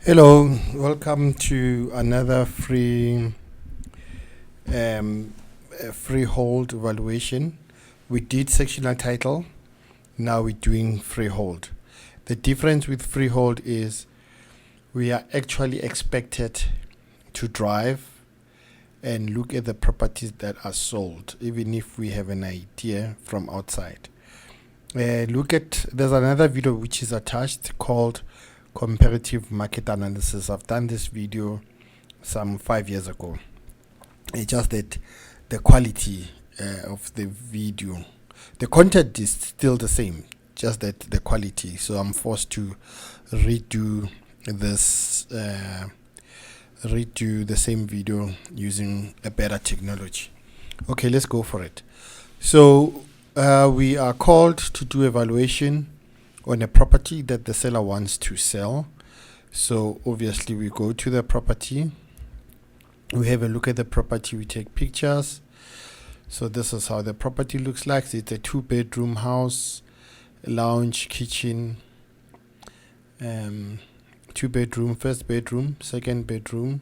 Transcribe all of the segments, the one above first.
Hello, welcome to another freehold valuation. We did sectional title, now we're doing freehold. The difference with freehold is we are actually expected to drive and look at the properties that are sold, even if we have an idea from outside. There's another video which is attached called comparative market analysis. I've done this video some 5 years ago. It's just that the quality of the video, the content is still the same, just that the quality. So I'm forced to redo the same video using a better technology. Okay, let's go for it. So we are called to do evaluation on a property that the seller wants to sell. So obviously we go to the property, we have a look at the property, we take pictures. So this is how the property looks like. It's a 2-bedroom house, lounge, kitchen, 2-bedroom, first bedroom, second bedroom.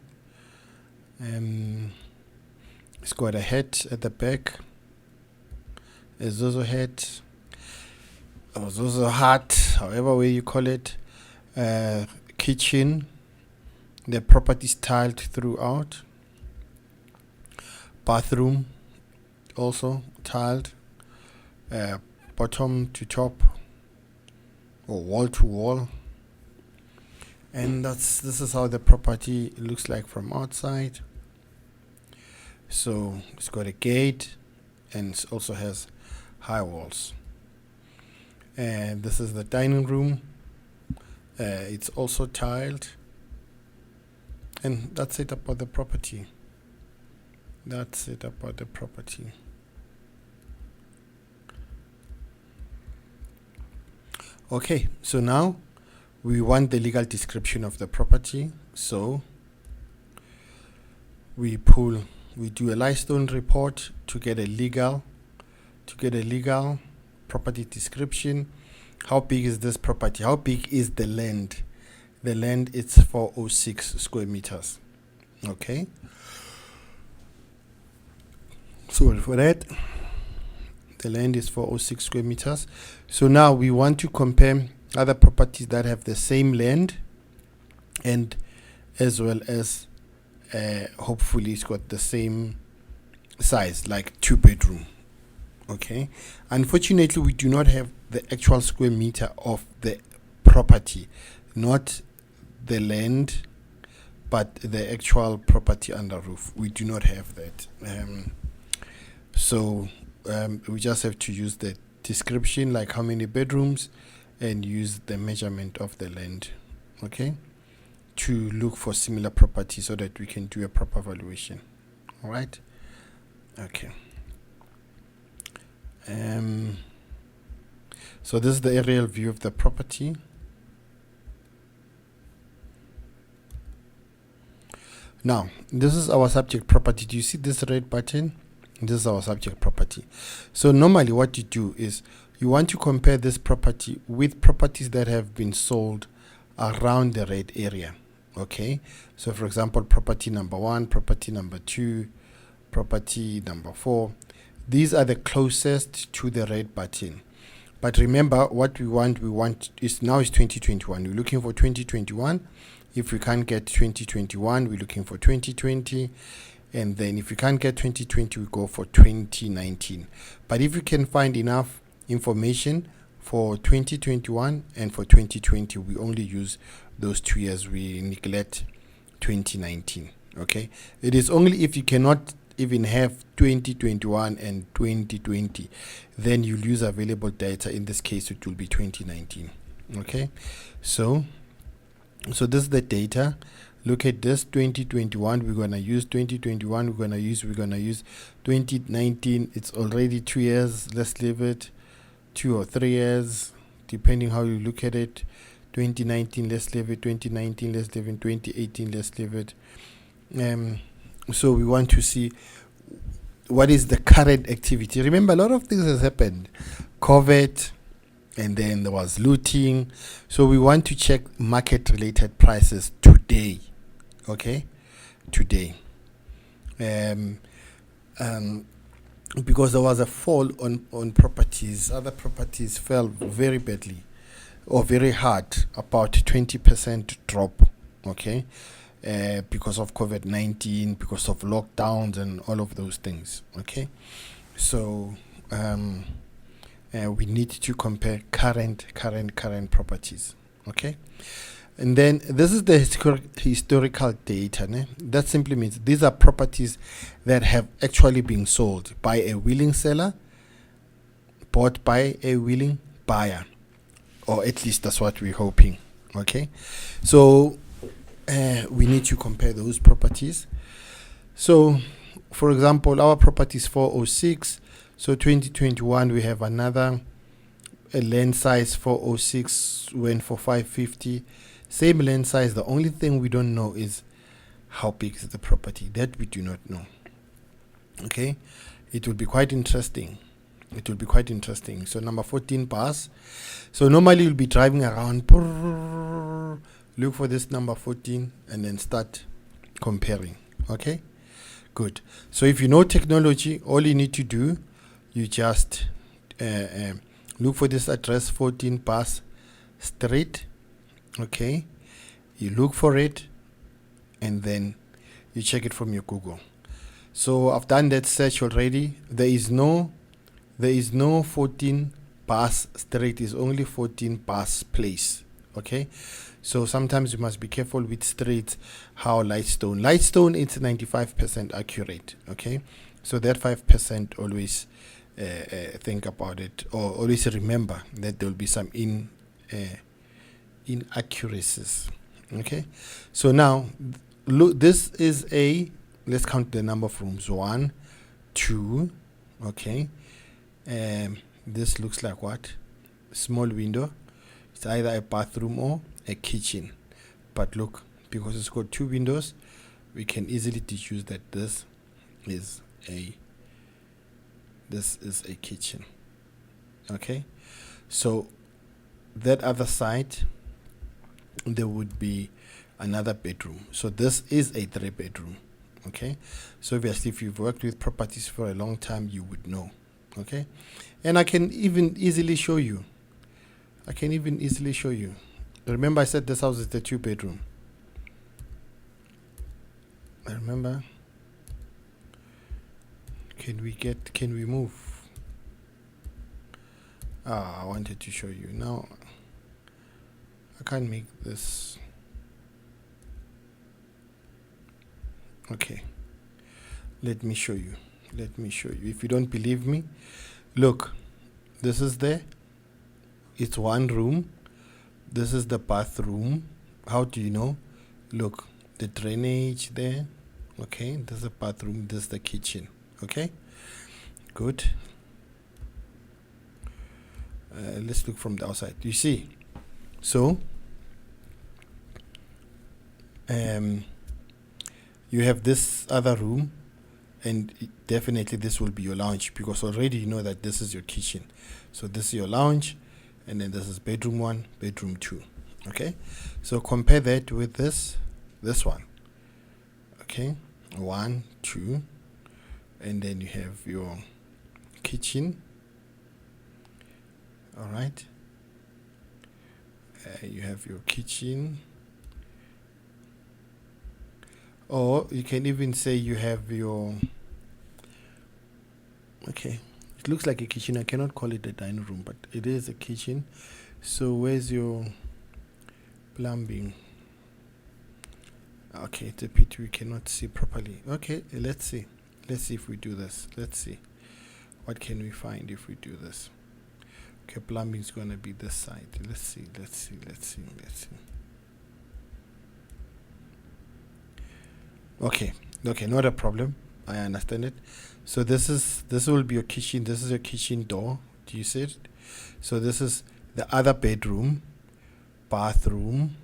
It's got a head at the back, a Zozo head, or Zozo hut, however way you call it. Kitchen, the property is tiled throughout. Bathroom also tiled, bottom to top or wall to wall. And this is how the property looks like from outside. So it's got a gate and it also has high walls. And this is the dining room. It's also tiled. And that's it about the property. Okay, so now we want the legal description of the property. So we do a limestone report to get a legal property description. How big is this property? How big is the land? The land is 406 square meters. Okay. Sorry for that. The land is 406 square meters. So now we want to compare other properties that have the same land and as well as hopefully it's got the same size, like 2-bedroom. Okay, unfortunately we do not have the actual square meter of the property, not the land but the actual property under roof. We do not have that. So we just have to use the description, like how many bedrooms, and use the measurement of the land, okay, to look for similar properties so that we can do a proper valuation. All right. Okay. So this is the aerial view of the property. Now this is our subject property. Do you see this red button? This is our subject property. So normally what you do is you want to compare this property with properties that have been sold around the red area. Okay, so for example, property number 1, property number 2, property number 4. These are the closest to the red button. But remember, what we want is now is 2021. We're looking for 2021. If we can't get 2021, we're looking for 2020. And then if we can't get 2020, we go for 2019. But if we can find enough information for 2021 and for 2020, we only use those 2 years. We neglect 2019. Okay, it is only if you cannot even have 2021 and 2020, then you'll use available data. In this case, it will be 2019. Okay, so this is the data. Look at this, 2021, we're gonna use 2021, we're gonna use 2019. It's already 2 years. Let's leave it 2 or 3 years, depending how you look at it. 2019, let's leave it. 2019, let's leave it. 2018, let's leave it. So we want to see what is the current activity. Remember, a lot of things has happened. COVID, and then there was looting. So we want to check market related prices today. today. Okay, today. Because there was a fall on properties. Other properties fell very badly or very hard, about 20% drop. Okay, because of COVID-19, because of lockdowns and all of those things. Okay, so we need to compare current properties. Okay, and then this is the historical data. Ne? That simply means these are properties that have actually been sold by a willing seller, bought by a willing buyer, or at least that's what we're hoping. Okay, so we need to compare those properties. So, for example, our property is 406. So 2021 we have another land size 406 went for 550. Same land size. The only thing we don't know is how big is the property. That we do not know. Okay, it will be quite interesting. So number 14 pass. So normally you'll be driving around, look for this number 14 and then start comparing. Okay, good. So if you know technology, all you need to do, you just look for this address, 14 Pass Street. Okay, you look for it and then you check it from your Google. So I've done that search already. There is no 14 Pass Street, is only 14 Pass Place. Okay, so sometimes you must be careful with streets. How Lightstone it's 95% accurate. Okay, so that 5% always think about it, or always remember that there will be some inaccuracies. Okay, so now look, this is let's count the number of rooms. 1, 2. Okay, this looks like what? Small window. It's either a bathroom or a kitchen, but look, because it's got 2 windows, we can easily deduce that this is a kitchen. Okay, so that other side there would be another bedroom. So this is a 3-bedroom. Okay, so obviously if you've worked with properties for a long time, you would know. Okay, and I can even easily show you. Remember I said this house is the 2-bedroom. I remember. Can we move? I wanted to show you. Now I can't make this. Okay, let me show you. If you don't believe me, look, this is it's 1 room. This is the bathroom. How do you know? Look, the drainage there. Okay, this is the bathroom, this is the kitchen. Okay, good. Let's look from the outside. You see, so you have this other room, and definitely this will be your lounge, because already you know that this is your kitchen. So this is your lounge, and then this is bedroom 1, bedroom 2. Okay, so compare that with this one. Okay, 1, 2, and then you have your kitchen. All right, you have your kitchen, or you can even say you have your, okay, it looks like a kitchen. I cannot call it a dining room, but it is a kitchen. So where's your plumbing? Okay, it's a pit we cannot see properly. Okay, let's see if we do this. Let's see what can we find if we do this. Okay, plumbing is gonna be this side. Let's see. Okay, not a problem. I understand it. So this will be your kitchen. This is your kitchen door. Do you see it? So this is the other bedroom, bathroom,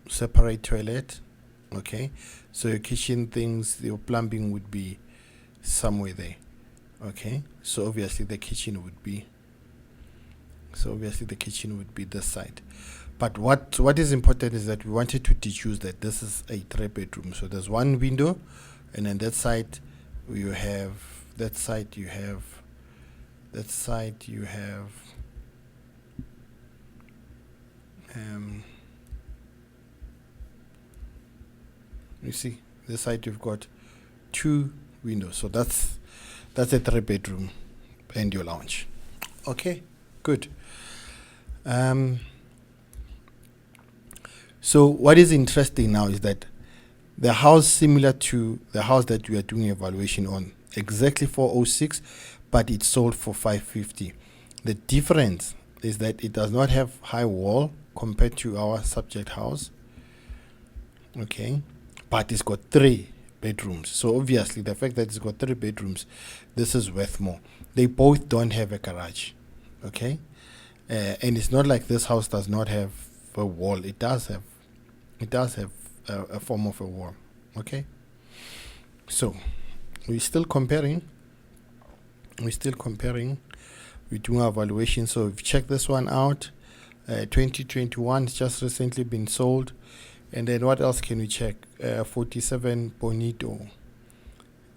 separate toilet. Okay, so your kitchen things, your plumbing would be somewhere there. Okay, so obviously the kitchen would be this side. But what is important is that we wanted to deduce that this is a 3-bedroom. So there's one window, and then that side you have you see, this side you've got 2 windows. So that's a 3-bedroom and your lounge. Okay, good. So what is interesting now is that the house, similar to the house that we are doing evaluation on, exactly 406, but it sold for 550. The difference is that it does not have high wall compared to our subject house. Okay, but it's got 3 bedrooms. So obviously the fact that it's got 3 bedrooms, this is worth more. They both don't have a garage. Okay, and it's not like this house does not have a wall. It does have a form of a wall. Okay, so we're still comparing. We do our evaluation. So we've checked this one out. 2021 it's just recently been sold. And then what else can we check? 47 Bonito,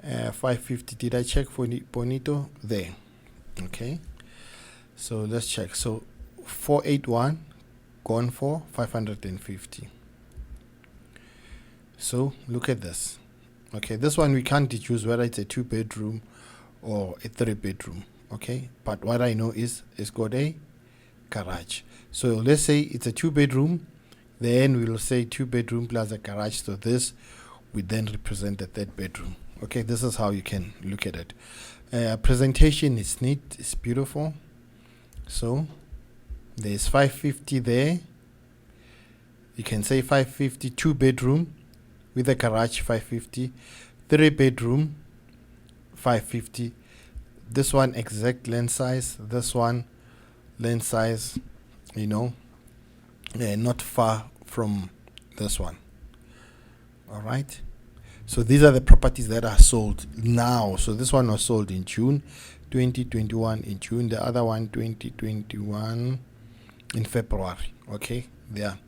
550. Did I check for Bonito? There. Okay, so let's check. So 481 gone for 550. So look at this. Okay, this one we can't deduce whether it's a 2-bedroom or a 3-bedroom. Okay, but what I know is it's got a garage. So let's say it's a 2-bedroom, then we'll say 2-bedroom plus a garage. So this would then represent the 3rd bedroom. Okay, this is how you can look at it. Presentation is neat, it's beautiful. So there's 550 there. You can say 550 2-bedroom with a garage, 550 3-bedroom, 550. This one exact lens size, this one lens size, not far from this one. All right, so these are the properties that are sold now. So this one was sold in June 2021, in June, the other one 2021 in February. Okay, there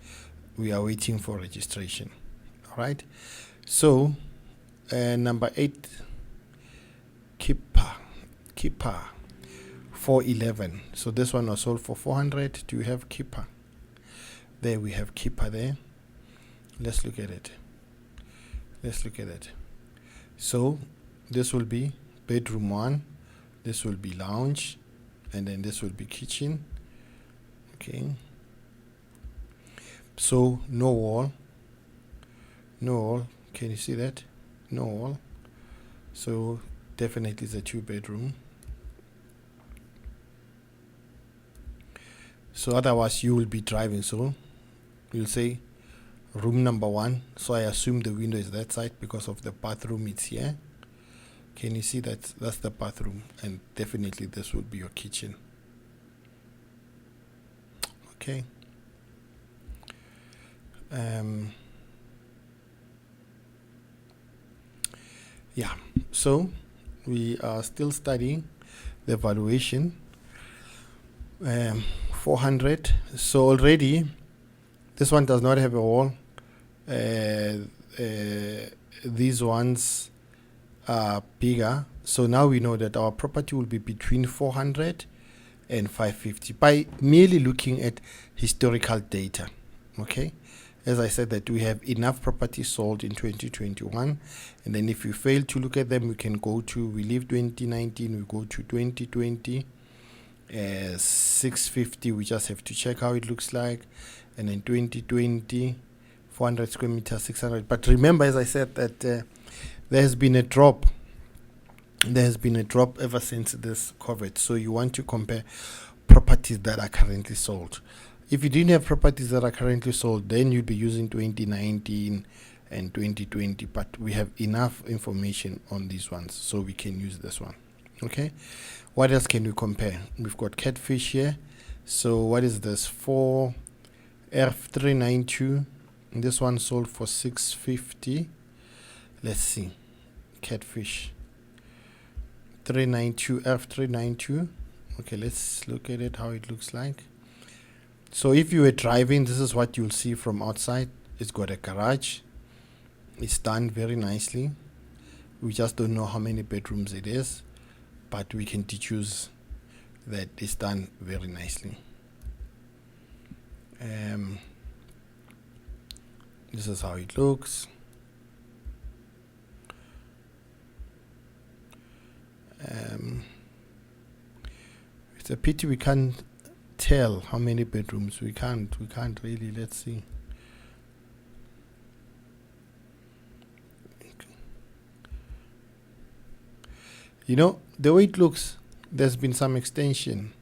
we are waiting for registration. All right, so number 8, Kippa 411. So this one was sold for 400. Do you have Kippa? There we have Kippa there. Let's look at it. So this will be bedroom 1, this will be lounge, and then this will be kitchen. Okay, so no wall. Can you see that? No wall. So definitely it's a 2-bedroom. So otherwise you will be driving, so you'll say room number 1. So I assume the window is that side because of the bathroom, it's here. Can you see that? That's the bathroom, and definitely this would be your kitchen. Okay. Yeah, so we are still studying the valuation. 400. So already this one does not have a wall. These ones are bigger. So now we know that our property will be between 400 and 550 by merely looking at historical data. Okay, as I said, that we have enough properties sold in 2021, and then if you fail to look at them, we can go to, we leave 2019, we go to 2020. 650, we just have to check how it looks like, and then 2020 400 square meters, 600. But remember, as I said, that there has been a drop ever since this COVID. So you want to compare properties that are currently sold. If you didn't have properties that are currently sold, then you'd be using 2019 and 2020, but we have enough information on these ones, so we can use this one. Okay, what else can we compare? We've got catfish here. So what is this? 4 F392. This one sold for 650. Let's see, catfish 392 F392. Okay, let's look at it, how it looks like. So if you were driving, this is what you'll see from outside. It's got a garage. It's done very nicely. We just don't know how many bedrooms it is, but we can deduce that it's done very nicely. This is how it looks. It's a pity we can't tell how many bedrooms. We can't really. Let's see. You know, the way it looks, there's been some extension.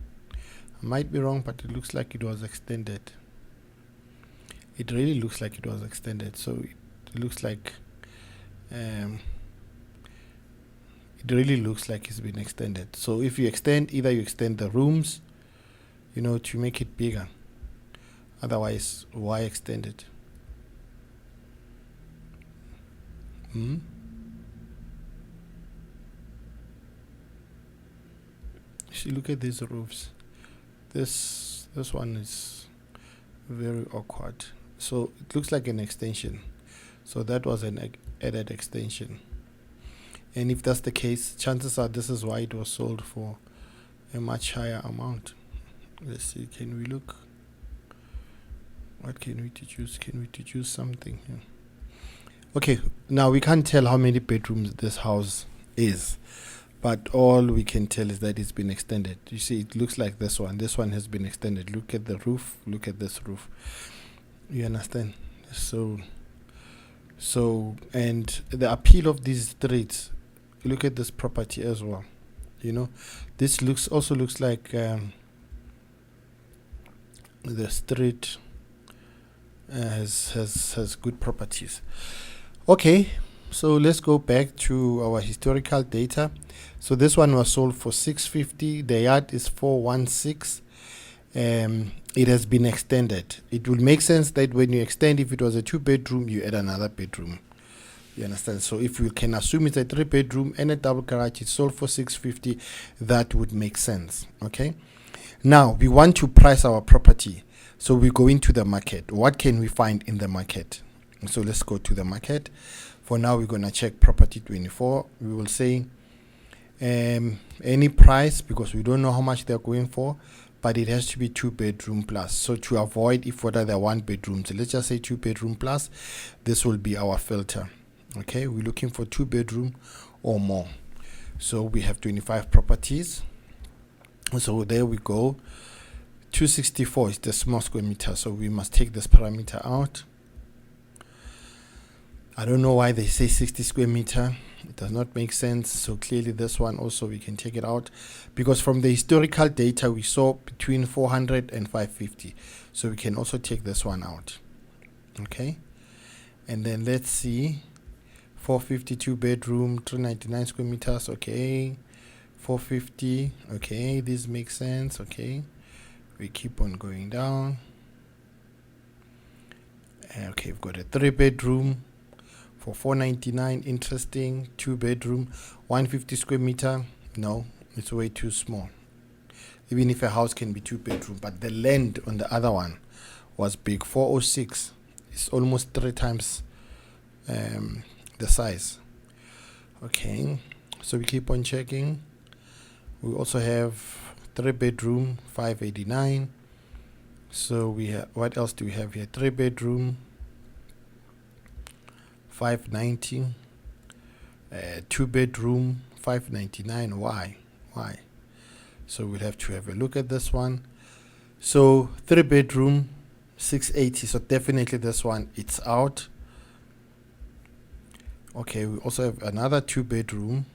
I might be wrong, but it looks like it was extended. It really looks like it was extended. So it looks like it really looks like it's been extended. So if you extend, either you extend the rooms, you know, to make it bigger. Otherwise, why extend it? See, look at these roofs. This one is very awkward. So it looks like an extension. So that was an added extension. And if that's the case, chances are this is why it was sold for a much higher amount. Let's see, can we look? What can we deduce? Can we deduce something here? Okay, now we can't tell how many bedrooms this house is, but all we can tell is that it's been extended. You see, it looks like this one. This one has been extended. Look at the roof. Look at this roof. You understand? So, and the appeal of these streets, look at this property as well. You know, this also looks like the street has good properties. Okay, so let's go back to our historical data. So this one was sold for 650. The yard is 416. It has been extended. It will make sense that when you extend, if it was a 2-bedroom, you add another bedroom. You understand? So if we can assume it's a 3-bedroom and a double garage, it's sold for 650. That would make sense. Okay. Now we want to price our property. So we go into the market. What can we find in the market? So let's go to the market. For now, we're going to check property 24. We will say any price, because we don't know how much they're going for, but it has to be 2-bedroom plus. So to avoid if whether they're 1-bedroom, so let's just say 2-bedroom plus, this will be our filter. Okay, we're looking for 2-bedroom or more. So we have 25 properties. So there we go. 264 is the small square meter, so we must take this parameter out. I don't know why they say 60 square meter. It does not make sense. So clearly this one also we can take it out, because from the historical data we saw between 400 and 550. So we can also take this one out. Okay, and then let's see, 452 bedroom, 399 square meters. Okay, 450. Okay, this makes sense. Okay, we keep on going down. Okay, we've got a 3-bedroom for 499. Interesting. 2-bedroom, 150 square meter. No, it's way too small. Even if a house can be 2-bedroom, but the land on the other one was big. 406. It's almost 3 times the size. Okay, so we keep on checking. We also have 3-bedroom, 589. So we have, what else do we have here? 3-bedroom, 590. 2-bedroom, 599. Why? So we'll have to have a look at this one. So 3-bedroom, 680. So definitely this one, it's out. Okay, we also have another 2-bedroom.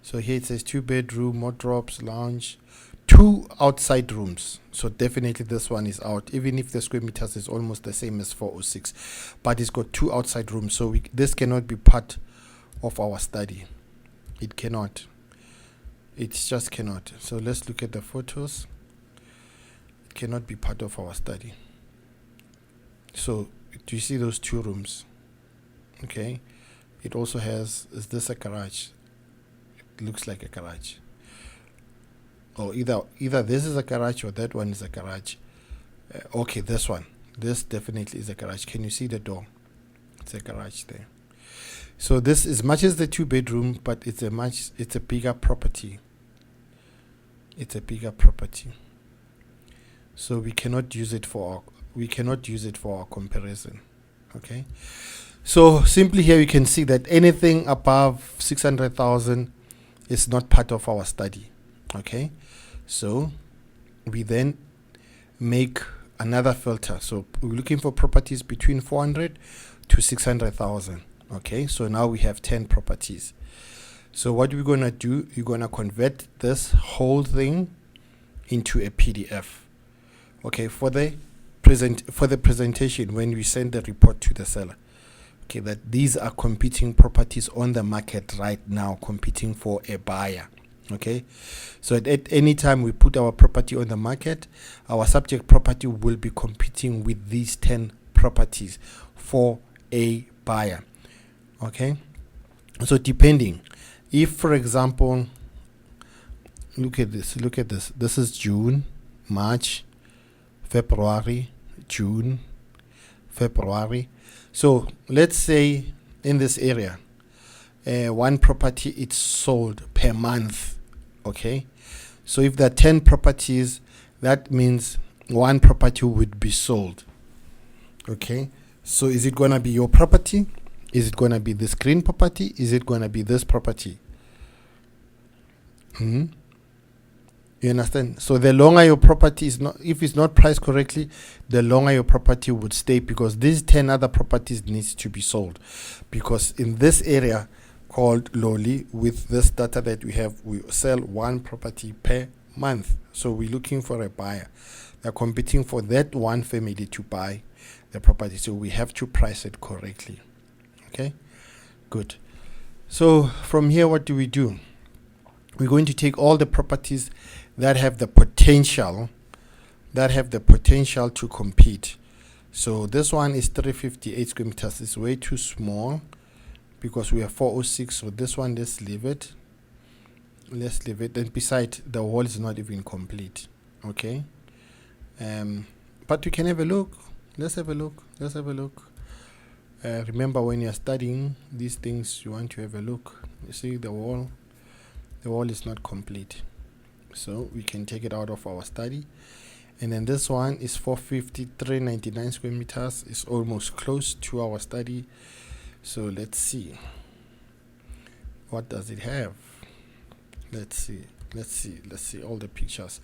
So here it says 2-bedroom, wardrobes, lounge, 2 outside rooms. So definitely this one is out, even if the square meters is almost the same as 406, but it's got 2 outside rooms. So this cannot be part of our study. It cannot. It just cannot. So let's look at the photos. It cannot be part of our study. So do you see those 2 rooms? Okay. It also has, is this a garage? It looks like a garage. Or either this is a garage or that one is a garage. Okay, this one. This definitely is a garage. Can you see the door? It's a garage there. So this is much as the 2-bedroom, but it's a bigger property. It's a bigger property. So we cannot use it for our comparison. Okay. So simply here you can see that anything above 600,000 is not part of our study. Okay. So we then make another filter. So we're looking for properties between 400 to 600,000. Okay, so now we have 10 properties. So what we're gonna do, you're gonna convert this whole thing into a PDF. Okay, for the presentation when we send the report to the seller. Okay, that these are competing properties on the market right now, competing for a buyer. Okay, so at any time we put our property on the market, our subject property will be competing with these 10 properties for a buyer. Okay, so depending, if for example, look at this, this is June, March, February, June, February. So let's say in this area, one property it's sold per month. Okay, so if there are 10 properties, that means one property would be sold. Okay, so is it gonna be your property? Is it gonna be this green property? Is it gonna be this property? You understand? So the longer your property is not, if it's not priced correctly, the longer your property would stay, because these 10 other properties needs to be sold. Because in this area called Loli, with this data that we have, we sell one property per month. So we're looking for a buyer. They're competing for that one family to buy the property. So we have to price it correctly. Okay, good. So from here, what do? We're going to take all the properties that have the potential to compete. So this one is 358 square meters. It's way too small because we have 406. So this one, let's leave it. And besides, the wall is not even complete. Okay. But we can have a look. Let's have a look. Remember, when you're studying these things, you want to have a look. You see the wall is not complete, so we can take it out of our study. And then this one is 453.99 square meters. It's almost close to our study. So let's see, what does it have? Let's see all the pictures.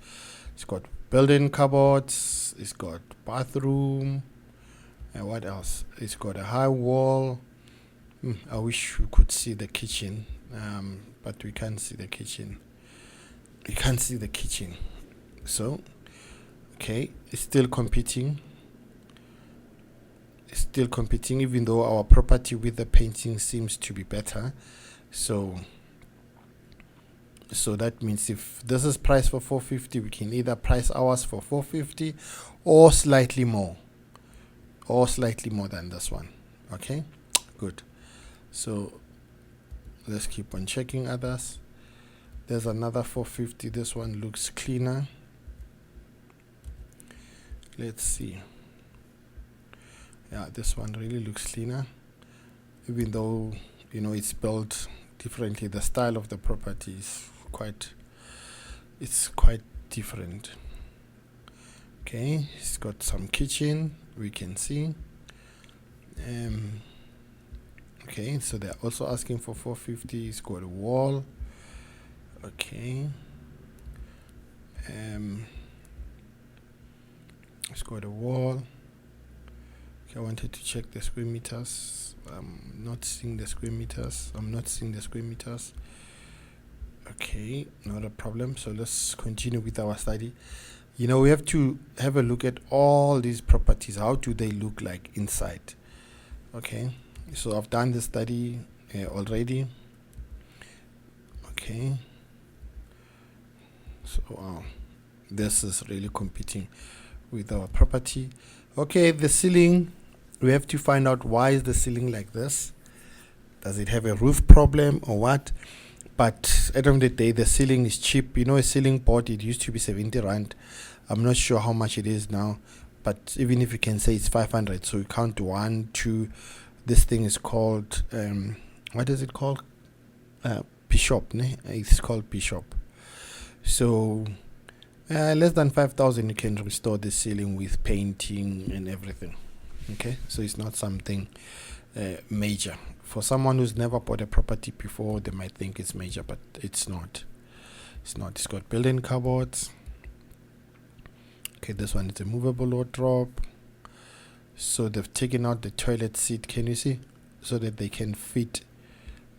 It's got built-in cupboards, it's got bathroom, and what else? It's got a high wall. I wish we could see the kitchen, but we can't see the kitchen. So, okay, it's still competing. Even though our property with the painting seems to be better. So that means if this is priced for 450, we can either price ours for 450 or slightly more than this one. Okay, good. So let's keep on checking others. There's another 450. This one looks cleaner. Let's see. Yeah, this one really looks cleaner, even though it's built differently. The style of the property is quite different. Okay, it's got some kitchen, we can see. Okay, so they're also asking for 450. It's got a wall. Okay, it's got a wall. Okay, I wanted to check the square meters. I'm not seeing the square meters. Okay, not a problem. So let's continue with our study. We have to have a look at all these properties. How do they look like inside? Okay, so I've done the study already. Okay, so this is really competing with our property. Okay, the ceiling, we have to find out why is the ceiling like this. Does it have a roof problem or what? But at the end of the day, the ceiling is cheap. A ceiling board, it used to be 70 rand. I'm not sure how much it is now, but even if you can say it's 500, so you count 1, 2. This thing is called what is it called? Bishop, ne? It's called Bishop. So less than 5,000 you can restore the ceiling with painting and everything. Okay, so it's not something major. For someone who's never bought a property before, they might think it's major, but it's not. It's not. It's got built-in cupboards. Okay, this one is a movable wardrobe. So they've taken out the toilet seat, can you see? So that they can fit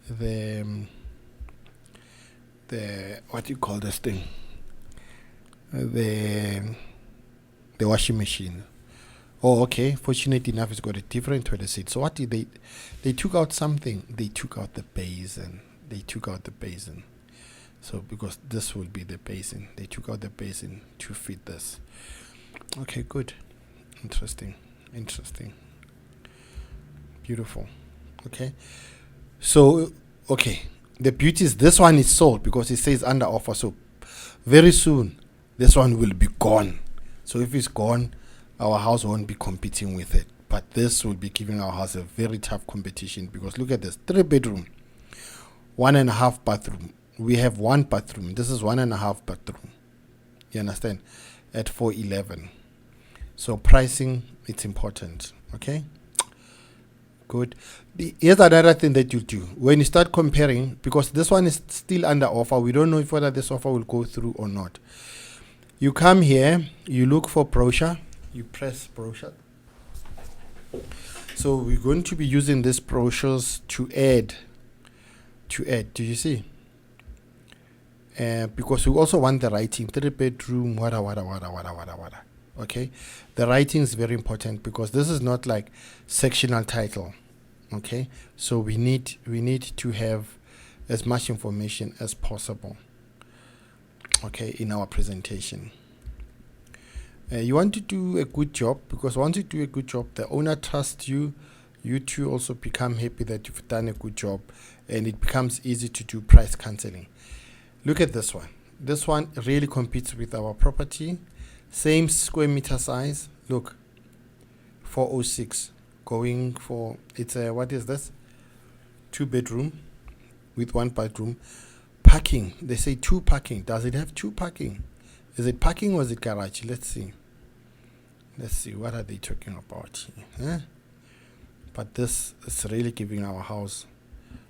the what do you call this thing? The washing machine. Oh, okay. Fortunately enough, it's got a different toilet seat. So what did they? They took out something. They took out the basin. They took out the basin. So because this will be the basin, they took out the basin to fit this. Okay, good. Interesting. Beautiful. Okay. So, okay. The beauty is this one is sold because it says under offer. So very soon, this one will be gone. So if it's gone, our house won't be competing with it. But this will be giving our house a very tough competition because look at this. 3-bedroom, 1.5 bathroom. We have 1 bathroom. This is 1.5 bathroom. You understand? At 411. So pricing, it's important. Okay? Good. Here's another thing that you do. When you start comparing, because this one is still under offer, we don't know if whether this offer will go through or not. You come here, you look for brochure, you press brochure. So we're going to be using these brochures to add. Do you see? Because we also want the writing, 3-bedroom, wada. Okay, the writing is very important because this is not like sectional title. Okay, so we need to have as much information as possible. Okay, in our presentation, you want to do a good job because once you do a good job, the owner trusts you. You too also become happy that you've done a good job, and it becomes easy to do price counseling. Look at this one. This one really competes with our property. Same square meter size. Look, 406. Going for, it's a, what is this? 2-bedroom with 1 bathroom. Parking. They say 2 parking. Does it have 2 parking? Is it parking or is it garage? Let's see. What are they talking about here? But this is really giving our house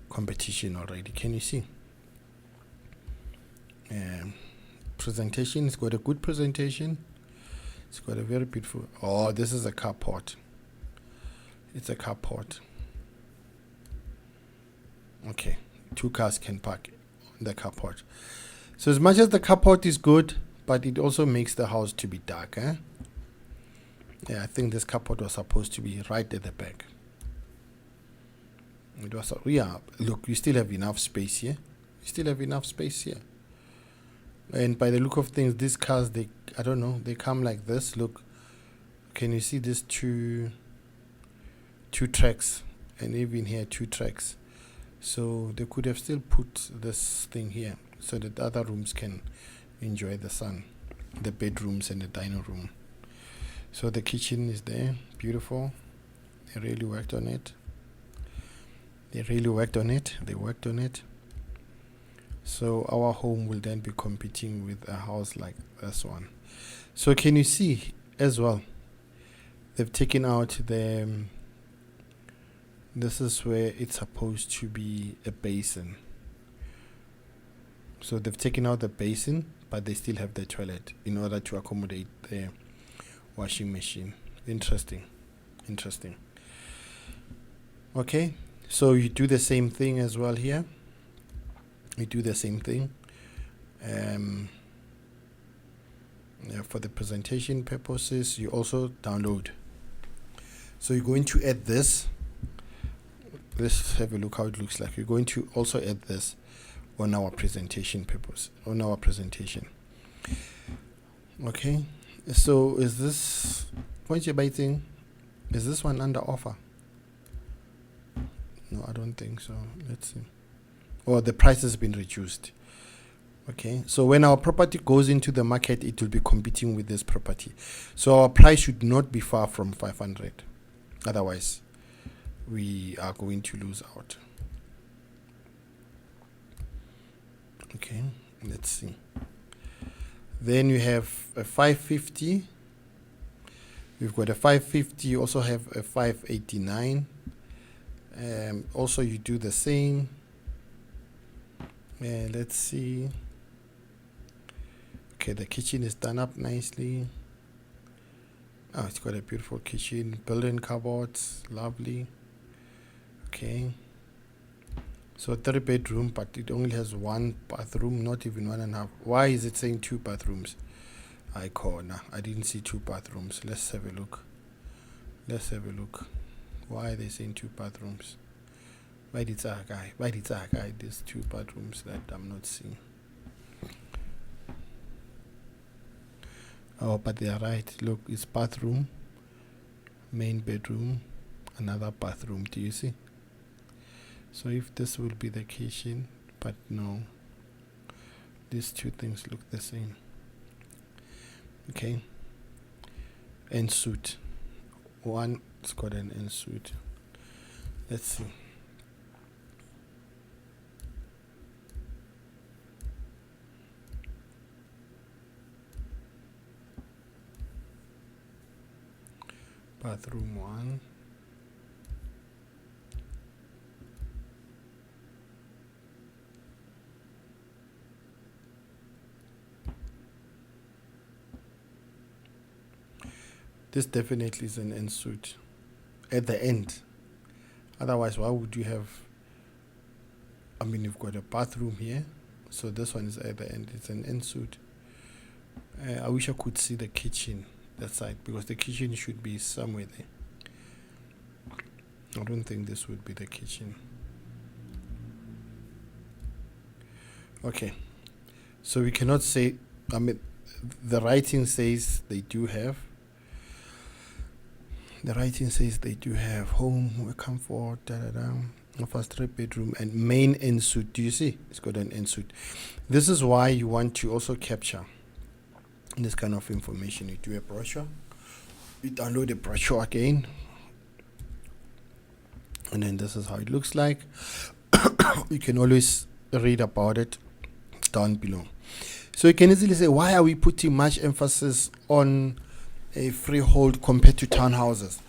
competition already. Can you see? Presentation. It's got a good presentation. It's got a very beautiful. Oh, this is a carport. It's a carport. Okay, 2 cars can park on the carport. So as much as the carport is good, but it also makes the house to be dark. Yeah, I think this carport was supposed to be right at the back. It was. Yeah, look, you still have enough space here. And by the look of things, these cars, I don't know, they come like this. Look, can you see these two tracks, and even here 2 tracks? So they could have still put this thing here so that other rooms can enjoy the sun, the bedrooms and the dining room. So the kitchen is there, beautiful. They really worked on it. They worked on it. So our home will then be competing with a house like this one. So can you see as well, they've taken out this is where it's supposed to be a basin. So they've taken out the basin, but they still have the toilet in order to accommodate the washing machine. Interesting. Okay, so you do the same thing as well here. We do the same thing. For the presentation purposes, you also download. So you're going to add this. Let's have a look how it looks like. We're going to also add this on our presentation purpose, on our presentation. Okay, so is this point you're biting? Is this one under offer? No, I don't think so. Let's see. Oh, the price has been reduced. Okay, so when our property goes into the market, it will be competing with this property. So our price should not be far from 500. Otherwise, we are going to lose out. Okay, let's see. Then you have a 550. We've got a 550. You also have a 589. Also, you do the same. Let's see. Okay, the kitchen is done up nicely. Oh, it's got a beautiful kitchen, built-in cupboards, lovely. Okay. So 3-bedroom, but it only has 1 bathroom, not even 1.5. Why is it saying 2 bathrooms? I didn't see 2 bathrooms. Let's have a look. Why are they saying 2 bathrooms? Why did guy? There's 2 bathrooms that I'm not seeing. Oh, but they are right. Look, it's bathroom, main bedroom, another bathroom. Do you see? So if this will be the kitchen, but no, these 2 things look the same. Okay. Ensuite, one, it's got an ensuite. Let's see. Bathroom 1. This definitely is an ensuite at the end. Otherwise, why would you have? I mean, you've got a bathroom here, so this one is at the end. It's an ensuite. I wish I could see the kitchen that side, because the kitchen should be somewhere there. I don't think this would be the kitchen. Okay, so we cannot say, I mean, the writing says they do have. The writing says they do have home, comfort, first 3-bedroom and main ensuite. Do you see? It's got an ensuite. This is why you want to also capture this kind of information. You do a brochure, you download a brochure again, and then this is how it looks like. You can always read about it down below. So you can easily say, why are we putting much emphasis on a freehold compared to townhouses?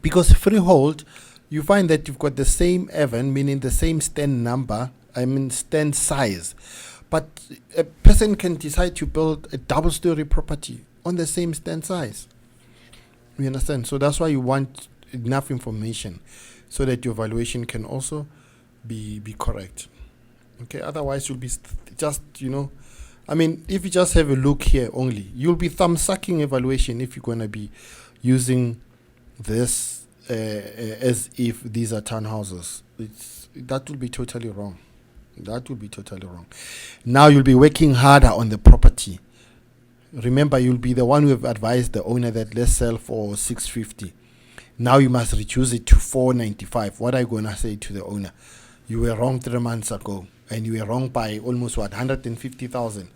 Because freehold, you find that you've got the same even, meaning the same stand number, stand size, but a person can decide to build a double-story property on the same stand size. You understand? So that's why you want enough information so that your valuation can also be correct. Okay, otherwise you'll be just, if you just have a look here only, you'll be thumb-sucking evaluation if you're going to be using this as if these are townhouses. That will be totally wrong. Now you'll be working harder on the property. Remember, you'll be the one who have advised the owner that let's sell for 650. Now you must reduce it to 495. What are you going to say to the owner? You were wrong 3 months ago, and you were wrong by almost 150,000.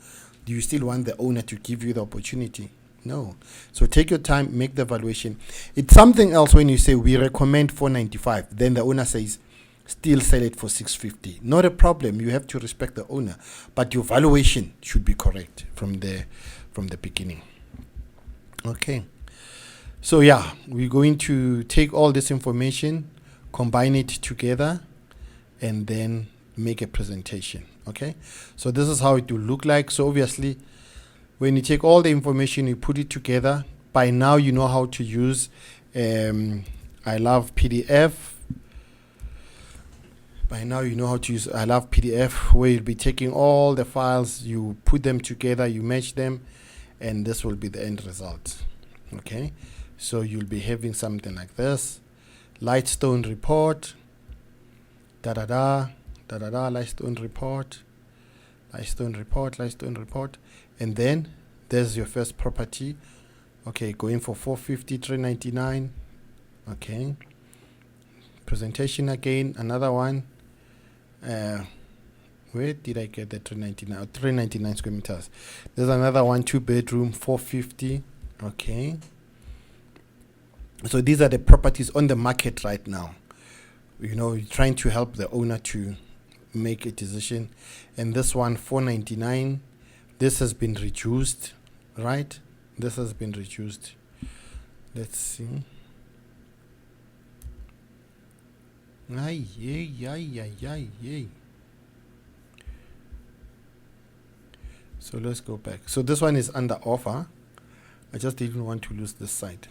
Do you still want the owner to give you the opportunity? No. So take your time, make the valuation. It's something else when you say we recommend 495. Then the owner says still sell it for 650. Not a problem. You have to respect the owner, but your valuation should be correct from the beginning. Okay. So yeah, we're going to take all this information, combine it together, and then make a presentation. Okay, so this is how it will look like. So obviously, when you take all the information, you put it together. By now you know how to use I Love PDF. By now you know how to use I Love PDF, where you'll be taking all the files, you put them together, you match them, and this will be the end result. Okay, so you'll be having something like this: Lightstone report, Lightstone report, and then there's your first property. Okay, going for 450, 399. Okay, presentation again, another one. Where did I get the 399? 399 square meters. There's another one, 2-bedroom, 450. Okay. So these are the properties on the market right now. You know, you're trying to help the owner to make a decision. And this one, 499. This has been reduced, right? This has been reduced. Let's see. Ay, yay, ay, ay, ay, yay. So let's go back. So this one is under offer. I just didn't want to lose this side.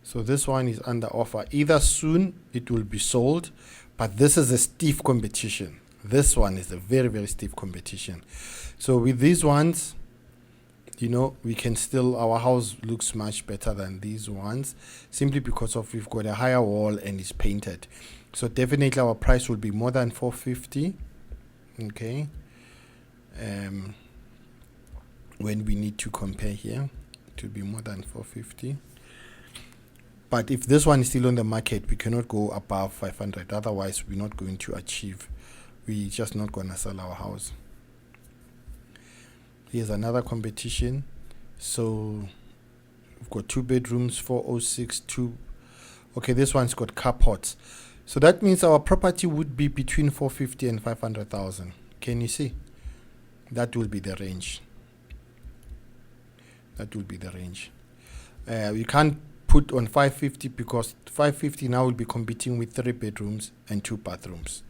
So this one is under offer. Either soon it will be sold, but this is a stiff competition. This one is a very, very stiff competition. So with these ones, you know, we can still, our house looks much better than these ones, simply because of we've got a higher wall and it's painted. So definitely our price will be more than 450. Okay. When we need to compare here, it will be more than 450. But if this one is still on the market, we cannot go above 500. Otherwise, we're not going to achieve. We're just not going to sell our house. Here's another competition. So we've got 2 bedrooms, 406, 2. Okay, this one's got carports. So that means our property would be between 450 and 500,000. Can you see? That will be the range. That will be the range. We can't put on 550 because 550 now will be competing with 3 bedrooms and 2 bathrooms.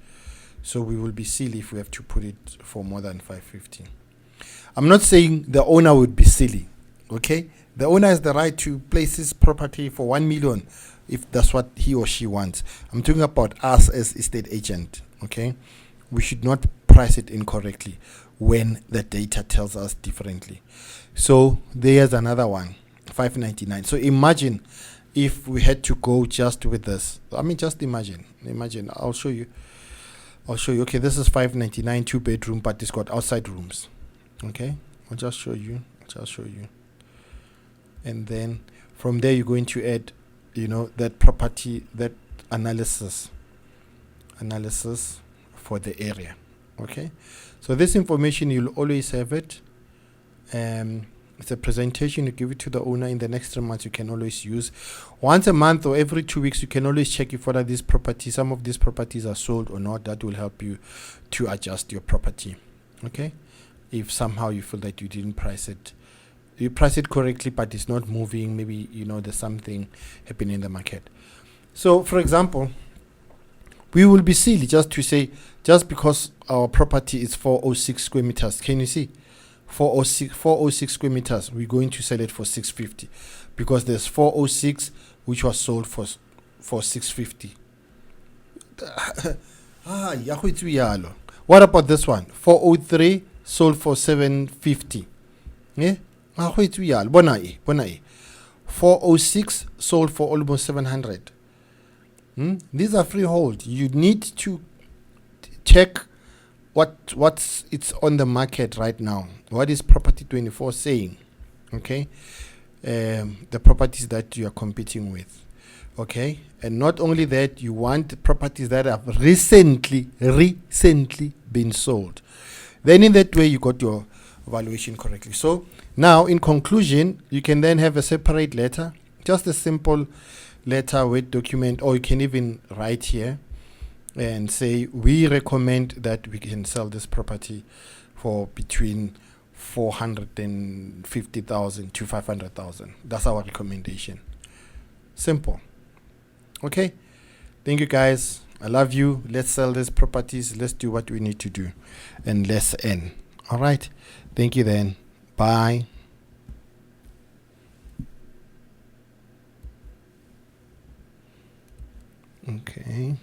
So we will be silly if we have to put it for more than 550. I'm not saying the owner would be silly, okay? The owner has the right to place his property for 1 million if that's what he or she wants. I'm talking about us as estate agent, okay? We should not price it incorrectly when the data tells us differently. So there's another one, 599. So imagine if we had to go just with this. I mean, just imagine. I'll show you. Okay, this is 599, 2 bedroom, but it's got outside rooms. Okay, I'll just show you. And then from there you're going to add, you know, that property, that analysis for the area. Okay, so this information, you'll always have it. It's a presentation you give it to the owner. In the next 3 months you can always use. Once a month or every 2 weeks you can always check if whether these properties, some of these properties are sold or not. That will help you to adjust your property. Okay, if somehow you feel that you didn't price it, you price it correctly but it's not moving, maybe, you know, there's something happening in the market. So for example, we will be silly just to say, just because our property is 406 square meters, can you see? 406 square meters, we're going to sell it for 650 because there's 406 which was sold for 650. What about this one? 403 sold for 750. Yeah? 406 sold for almost 700. These are freehold. You need to check what's it's on the market right now. What is Property 24 saying? Okay, the properties that you are competing with. Okay, and not only that, you want properties that have recently been sold. Then in that way you got your valuation correctly. So now in conclusion, you can then have a separate letter, just a simple letter with document, or you can even write here and say we recommend that we can sell this property for between 450,000 to 500,000. That's our recommendation. Simple. Okay, thank you guys. I love you. Let's sell these properties. Let's do what we need to do and let's end. All right, thank you then. Bye. Okay.